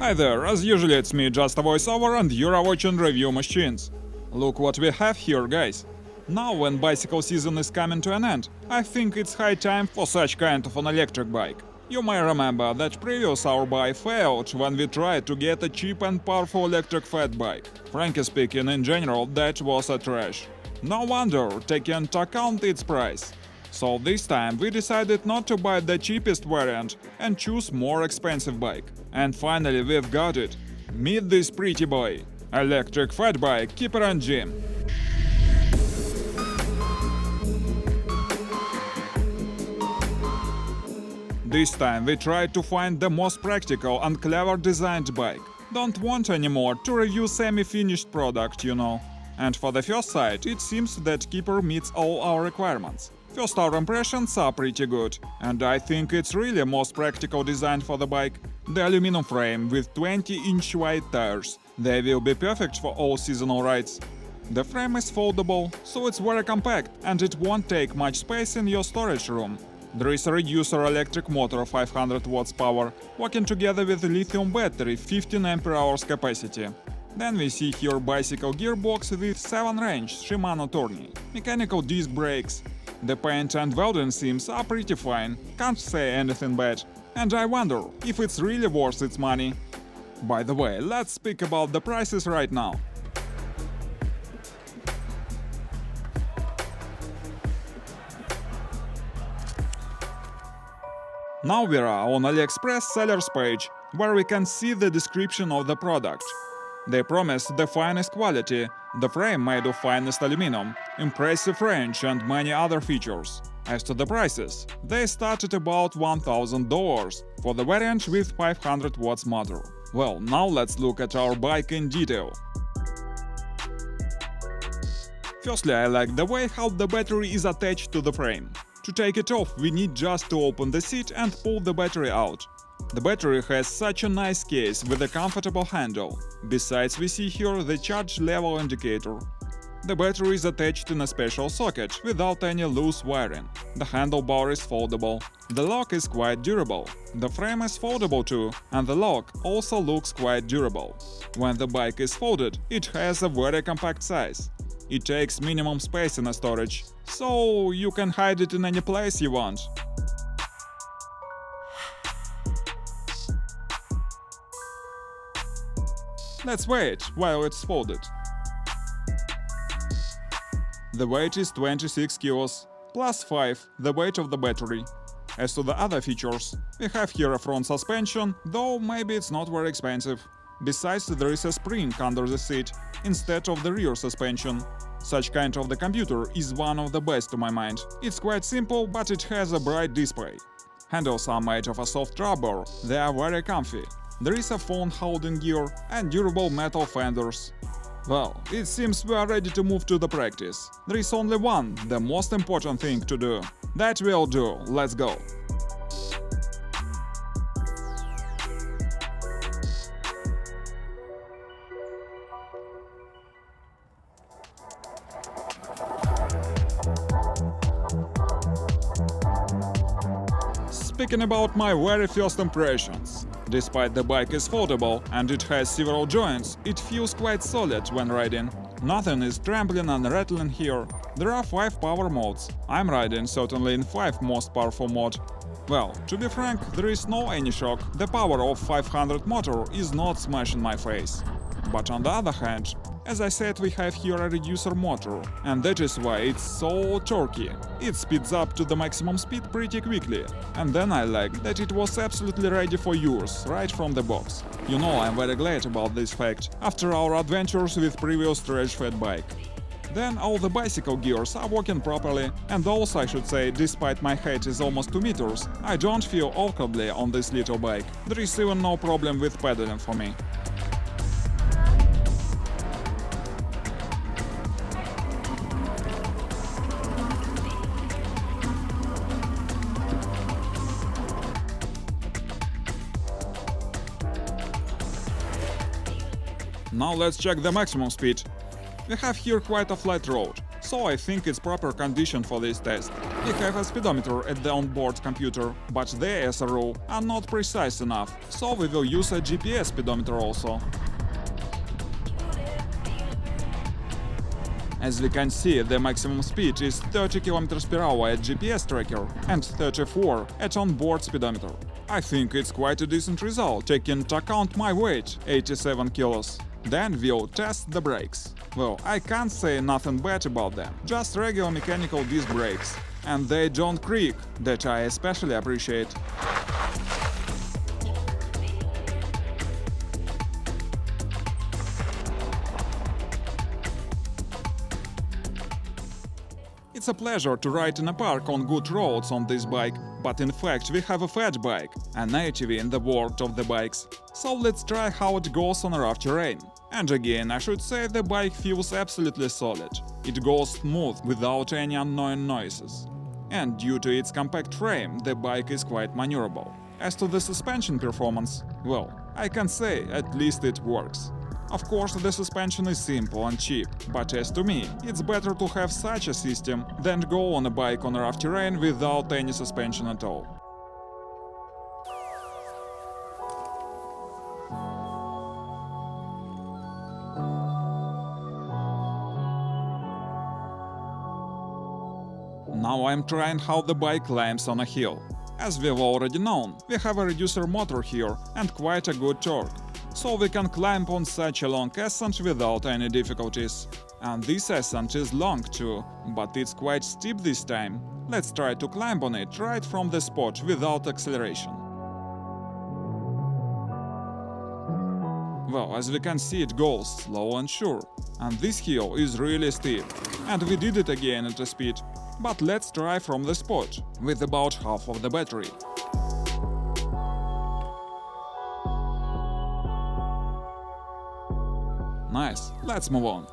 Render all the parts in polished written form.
Hi there, as usually it's me, just a voiceover, and you're watching Review Machines. Look what we have here, guys. Now when bicycle season is coming to an end, I think it's high time for such kind of an electric bike. You may remember that previous our buy failed when we tried to get a cheap and powerful electric fat bike. Frankly speaking, in general, that was a trash. No wonder, taking into account its price. So this time we decided not to buy the cheapest variant and choose more expensive bike. And finally we've got it. Meet this pretty boy. Electric fat bike Keeper NG. This time we tried to find the most practical and clever designed bike. Don't want anymore to review semi-finished product, you know. And for the first sight, it seems that Keeper meets all our requirements. First our impressions are pretty good, and I think it's really most practical design for the bike. The aluminum frame with 20-inch wide tires. They will be perfect for all seasonal rides. The frame is foldable, so it's very compact and it won't take much space in your storage room. There is a reducer electric motor 500 watts power, working together with a lithium battery 15 ampere-hours capacity. Then we see here bicycle gearbox with 7 range Shimano Tourney, mechanical disc brakes. The paint and welding seams are pretty fine, can't say anything bad. And I wonder if it's really worth its money. By the way, let's speak about the prices right now. Now we are on AliExpress sellers page, where we can see the description of the product. They promise the finest quality, the frame made of finest aluminum, impressive range and many other features. As to the prices, they start at about $1,000 for the variant with 500 watts motor. Well, now let's look at our bike in detail. Firstly, I like the way how the battery is attached to the frame. To take it off, we need just to open the seat and pull the battery out. The battery has such a nice case with a comfortable handle. Besides, we see here the charge level indicator. The battery is attached in a special socket without any loose wiring. The handlebar is foldable. The lock is quite durable. The frame is foldable too, and the lock also looks quite durable. When the bike is folded, it has a very compact size. It takes minimum space in a storage, so you can hide it in any place you want. Let's wait while it's folded. The weight is 26 kilos, plus 5 the weight of the battery. As to the other features, we have here a front suspension, though maybe it's not very expensive. Besides, there is a spring under the seat, instead of the rear suspension. Such kind of the computer is one of the best to my mind. It's quite simple, but it has a bright display. Handles are made of a soft rubber, they are very comfy. There is a phone holding gear and durable metal fenders. Well, it seems we are ready to move to the practice. There is only one, the most important thing to do. That we'll do, let's go. Speaking about my very first impressions. Despite the bike is foldable and it has several joints, it feels quite solid when riding. Nothing is trembling and rattling here. There are 5 power modes. I'm riding certainly in 5 most powerful mode. Well, to be frank, there is no any shock. The power of 500 motor is not smashing my face. But on the other hand, as I said, we have here a reducer motor, and that is why it's so torquey. It speeds up to the maximum speed pretty quickly, and then I like that it was absolutely ready for use, right from the box. You know, I'm very glad about this fact, after our adventures with previous trash fat bike. Then all the bicycle gears are working properly, and also I should say, despite my height is almost 2 meters, I don't feel awkwardly on this little bike. There is even no problem with pedaling for me. Now let's check the maximum speed. We have here quite a flat road, so so I think it's proper condition for this test. We have a speedometer at the onboard computer, but the SRO are not precise enough, so we will use a GPS speedometer also. As we can see, the maximum speed is 30 km per hour at GPS tracker and 34 at onboard speedometer. I think it's quite a decent result, taking into account my weight, 87 kilos. Then we'll test the brakes. Well, I can't say nothing bad about them, just regular mechanical disc brakes. And they don't creak, that I especially appreciate. It's a pleasure to ride in a park on good roads on this bike, but in fact we have a fat bike, an ATV in the world of the bikes. So let's try how it goes on a rough terrain. And again, I should say the bike feels absolutely solid. It goes smooth without any annoying noises. And due to its compact frame, the bike is quite maneuverable. As to the suspension performance, well, I can say at least it works. Of course, the suspension is simple and cheap, but as to me, it's better to have such a system than go on a bike on a rough terrain without any suspension at all. Now I'm trying how the bike climbs on a hill. As we've already known, we have a reducer motor here and quite a good torque, so we can climb on such a long ascent without any difficulties. And this ascent is long too, but it's quite steep this time. Let's try to climb on it right from the spot without acceleration. Well, as we can see, it goes slow and sure. And this hill is really steep. And we did it again at a speed. But let's try from the spot, with about half of the battery. Nice, let's move on.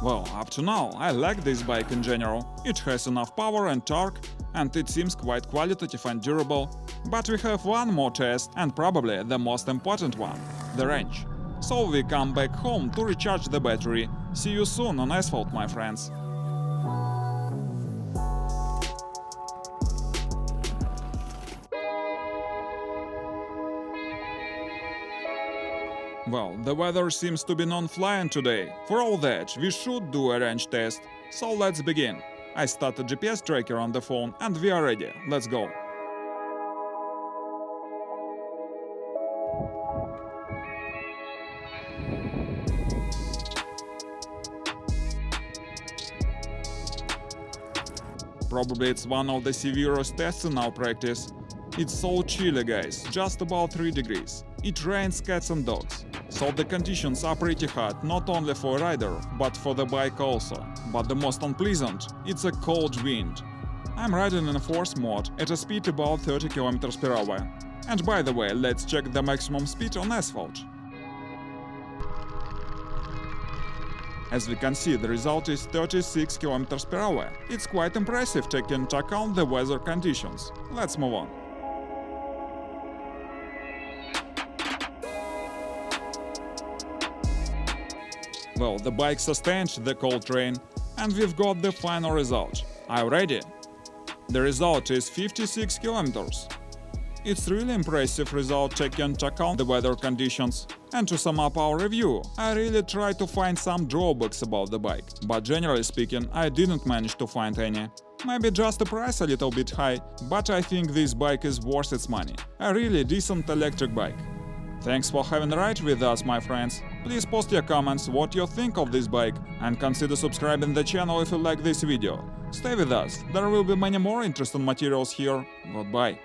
Well, up to now, I like this bike in general. It has enough power and torque, and it seems quite qualitative and durable. But we have one more test, and probably the most important one – the range. So we come back home to recharge the battery. See you soon on asphalt, my friends. Well, the weather seems to be non-flying today. For all that, we should do a range test. So let's begin. I start a GPS tracker on the phone and we are ready. Let's go. Probably it's one of the severest tests in our practice. It's so chilly, guys, just about 3 degrees. It rains cats and dogs. So the conditions are pretty hot not only for a rider, but for the bike also. But the most unpleasant, it's a cold wind. I'm riding in a force mode at a speed about 30 km per hour. And by the way, let's check the maximum speed on asphalt. As we can see, the result is 36 km per hour. It's quite impressive taking into account the weather conditions. Let's move on. Well, the bike sustained the cold rain, and we've got the final result. Are you ready? The result is 56 kilometers. It's really impressive result taking into account the weather conditions. And to sum up our review, I really tried to find some drawbacks about the bike, but generally speaking, I didn't manage to find any. Maybe just the price a little bit high, but I think this bike is worth its money. A really decent electric bike. Thanks for having a ride with us, my friends. Please post your comments what you think of this bike and consider subscribing the channel if you like this video. Stay with us, there will be many more interesting materials here. Goodbye.